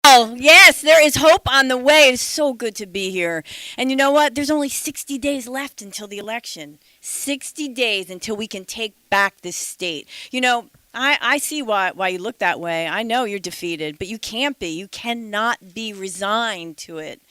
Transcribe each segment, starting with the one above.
Oh, yes, there is hope on the way. It's so good to be here. And you know what? There's only 60 days left until the election. 60 days until we can take back this state. I see why you look that way. I know you're defeated, but you can't be. You cannot be resigned to it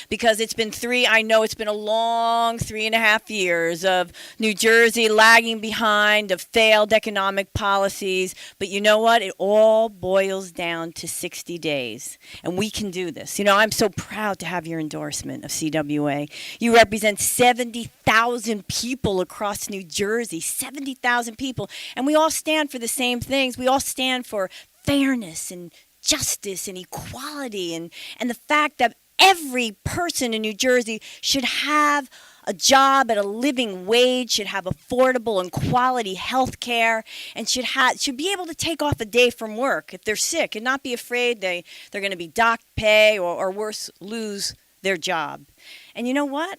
because I know it's been a long 3.5 years of New Jersey lagging behind, of failed economic policies. But you know what? It all boils down to 60 days. And we can do this. I'm so proud to have your endorsement of CWA. You represent 70,000 people across New Jersey, 70,000 people. And we all stand for the same things. We all stand for fairness and justice and equality and the fact that every person in New Jersey should have a job at a living wage, should have affordable and quality health care, and should be able to take off a day from work if they're sick and not be afraid they're going to be docked pay or worse, lose their job. And you know what?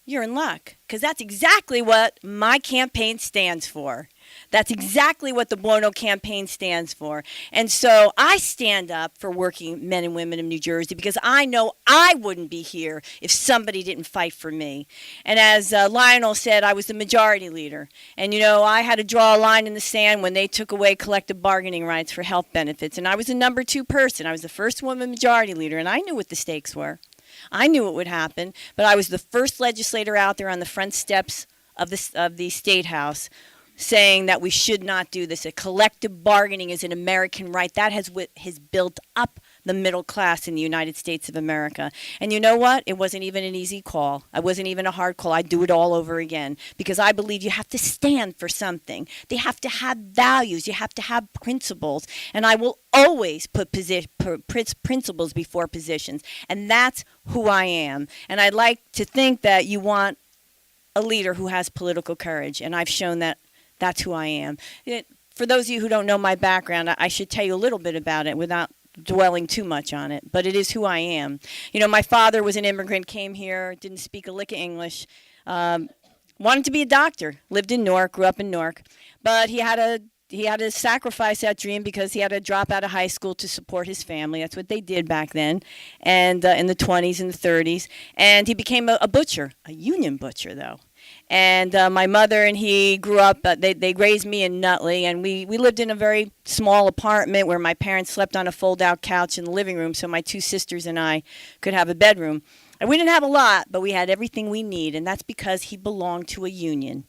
You're in luck because that's exactly what my campaign stands for. That's exactly what the Buono campaign stands for. And so I stand up for working men and women in New Jersey because I know I wouldn't be here if somebody didn't fight for me. And as Lionel said, I was the majority leader. And, I had to draw a line in the sand when they took away collective bargaining rights for health benefits. And I was the number 2 person. I was the first woman majority leader, and I knew what the stakes were. I knew it would happen, but I was the first legislator out there on the front steps of the State House saying that we should not do this. That collective bargaining is an American right. That has built up the middle class in the United States of America. And you know what? It wasn't even an easy call. It wasn't even a hard call. I'd do it all over again because I believe you have to stand for something. They have to have values. You have to have principles. And I will always put principles before positions. And that's who I am. And I'd like to think that you want a leader who has political courage. And I've shown that that's who I am. For those of you who don't know my background, I should tell you a little bit about it without dwelling too much on it, but it is who I am. My father was an immigrant, came here, didn't speak a lick of English, wanted to be a doctor, lived in Newark, grew up in Newark, but he had to sacrifice that dream because he had to drop out of high school to support his family. That's what they did back then, and in the 20s and the 30s. And he became a butcher, a union butcher, though. And my mother and he grew up, they raised me in Nutley, and we lived in a very small apartment where my parents slept on a fold-out couch in the living room so my 2 sisters and I could have a bedroom. And we didn't have a lot, but we had everything we need, and that's because he belonged to a union.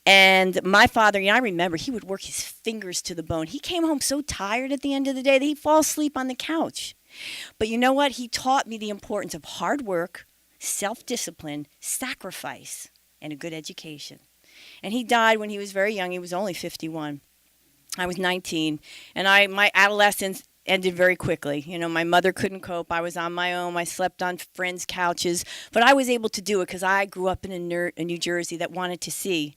And my father, I remember, he would work his fingers to the bone. He came home so tired at the end of the day that he'd fall asleep on the couch. But you know what? He taught me the importance of hard work, self-discipline, sacrifice, and a good education. And he died when he was very young. He was only 51. I was 19, and my adolescence ended very quickly. My mother couldn't cope. I was on my own. I slept on friends' couches, but I was able to do it because I grew up in a New Jersey that wanted to see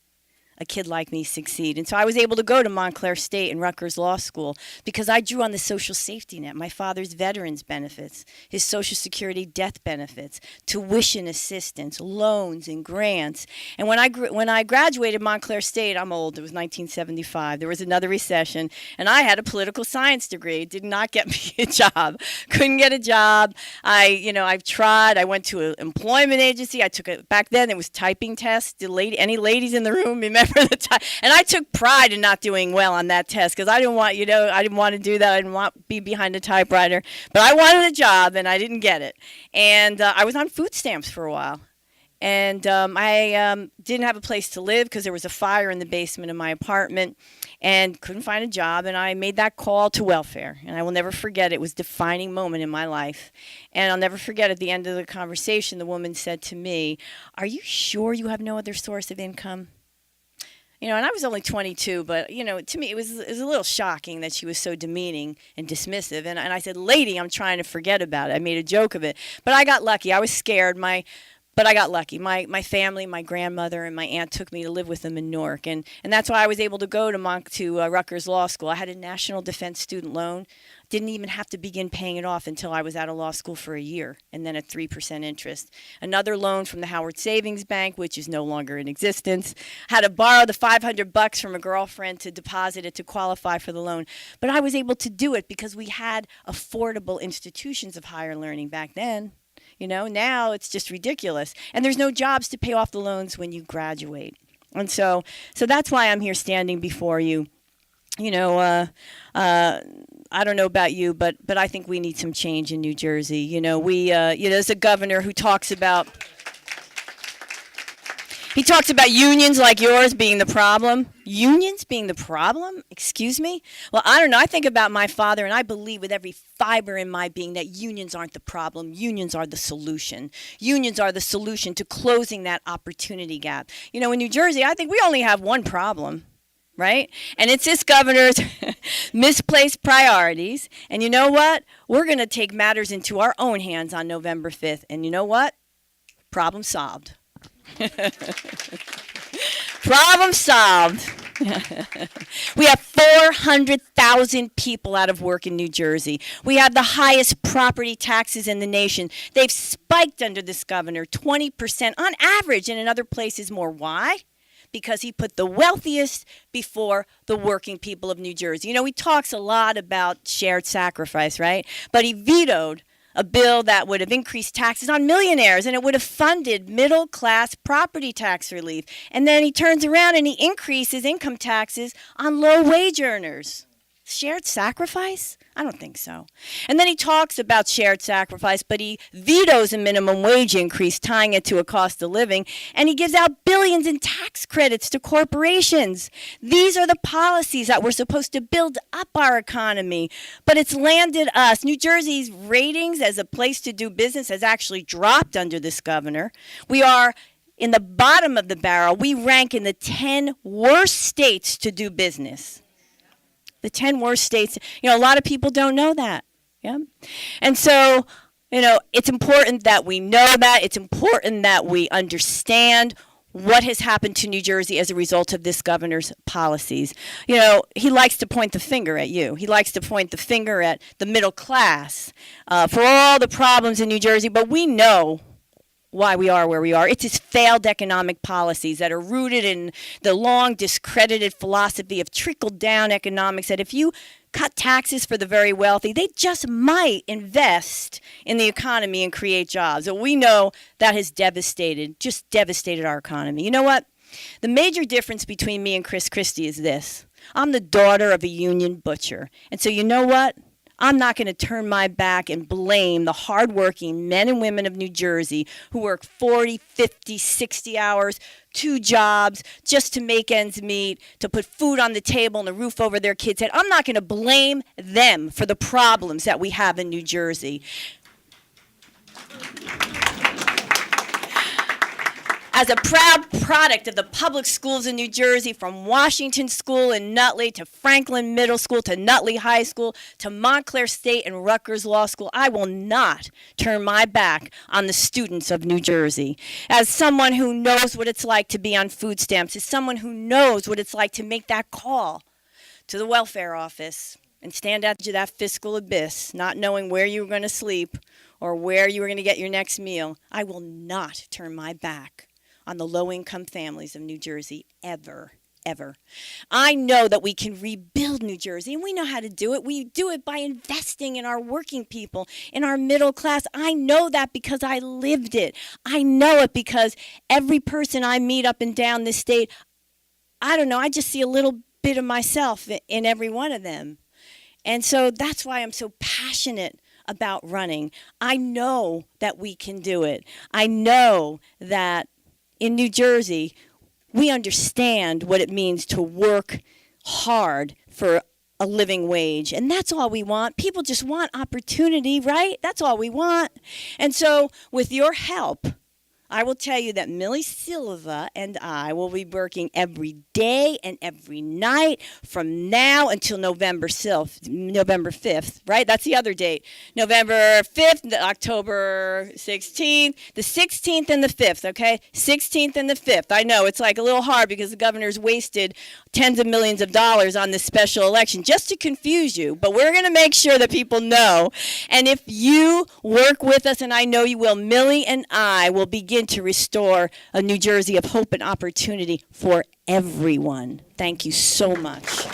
a kid like me succeed. And so I was able to go to Montclair State and Rutgers Law School because I drew on the social safety net, my father's veterans benefits, his Social Security death benefits, tuition assistance, loans and grants. And when I graduated Montclair State, I'm old, it was 1975, there was another recession, and I had a political science degree. It did not get me a job. Couldn't get a job. I've tried. I went to an employment agency. I took it back then. It was typing tests. Any ladies in the room remember the time? And I took pride in not doing well on that test because I didn't want to do that. I didn't want to be behind a typewriter. But I wanted a job, and I didn't get it. And I was on food stamps for a while. And I didn't have a place to live because there was a fire in the basement of my apartment and couldn't find a job. And I made that call to welfare. And I will never forget it. It was a defining moment in my life. And I'll never forget at the end of the conversation, the woman said to me, "Are you sure you have no other source of income?" And I was only 22, but, to me it was a little shocking that she was so demeaning and dismissive. And I said, "Lady, I'm trying to forget about it." I made a joke of it. But I got lucky. I was scared. My But I got lucky. My family, my grandmother, and my aunt took me to live with them in Newark. And that's why I was able to go to Rutgers Law School. I had a National Defense Student Loan. Didn't even have to begin paying it off until I was out of law school for a year, and then at 3% interest. Another loan from the Howard Savings Bank, which is no longer in existence. Had to borrow the $500 from a girlfriend to deposit it to qualify for the loan. But I was able to do it because we had affordable institutions of higher learning back then. Now it's just ridiculous. And there's no jobs to pay off the loans when you graduate. And so that's why I'm here standing before you. I don't know about you, but I think we need some change in New Jersey. There's a governor who talks about unions like yours being the problem. Unions being the problem? Excuse me? Well, I don't know. I think about my father, and I believe with every fiber in my being that unions aren't the problem. Unions are the solution. Unions are the solution to closing that opportunity gap. In New Jersey, I think we only have one problem. Right? And it's this governor's misplaced priorities. And you know what? We're going to take matters into our own hands on November 5th. And you know what? Problem solved. Problem solved. We have 400,000 people out of work in New Jersey. We have the highest property taxes in the nation. They've spiked under this governor, 20% on average, and in other places more. Why? Because he put the wealthiest before the working people of New Jersey. He talks a lot about shared sacrifice, right? But he vetoed a bill that would have increased taxes on millionaires, and it would have funded middle-class property tax relief. And then he turns around and he increases income taxes on low-wage earners. Shared sacrifice? I don't think so. And then he talks about shared sacrifice, but he vetoes a minimum wage increase, tying it to a cost of living, and he gives out billions in tax credits to corporations. These are the policies that were supposed to build up our economy, but it's landed us. New Jersey's ratings as a place to do business has actually dropped under this governor. We are in the bottom of the barrel. We rank in the 10 worst states to do business. The 10 worst states. A lot of people don't know that. Yeah. And so, it's important that we know that. It's important that we understand what has happened to New Jersey as a result of this governor's policies. He likes to point the finger at you. He likes to point the finger at the middle class for all the problems in New Jersey, but we know why we are where we are. It's his failed economic policies that are rooted in the long discredited philosophy of trickle-down economics, that if you cut taxes for the very wealthy, they just might invest in the economy and create jobs. And we know that has just devastated our economy. You know what? The major difference between me and Chris Christie is this. I'm the daughter of a union butcher. And so you know what? I'm not going to turn my back and blame the hardworking men and women of New Jersey who work 40, 50, 60 hours, 2 jobs, just to make ends meet, to put food on the table and a roof over their kids' head. I'm not going to blame them for the problems that we have in New Jersey. As a proud product of the public schools in New Jersey, from Washington School in Nutley to Franklin Middle School to Nutley High School to Montclair State and Rutgers Law School, I will not turn my back on the students of New Jersey. As someone who knows what it's like to be on food stamps, as someone who knows what it's like to make that call to the welfare office and stand at that fiscal abyss, not knowing where you were going to sleep or where you were going to get your next meal, I will not turn my back on the low-income families of New Jersey ever. I know that we can rebuild New Jersey, and we know how to do it. We do it by investing in our working people, in our middle class. I know that because I lived it. I know it because every person I meet up and down this state, I just see a little bit of myself in every one of them. And so that's why I'm so passionate about running. I know that we can do it. I know that in New Jersey, we understand what it means to work hard for a living wage. And that's all we want. People just want opportunity, right? That's all we want. And so with your help, I will tell you that Millie Silva and I will be working every day and every night from now until November 5th, right? That's the other date. November 5th, October 16th, the 16th and the 5th, okay? 16th and the 5th. I know it's like a little hard because the governor's wasted tens of millions of dollars on this special election just to confuse you, but we're going to make sure that people know. And if you work with us, and I know you will, Millie and I will begin to restore a New Jersey of hope and opportunity for everyone. Thank you so much.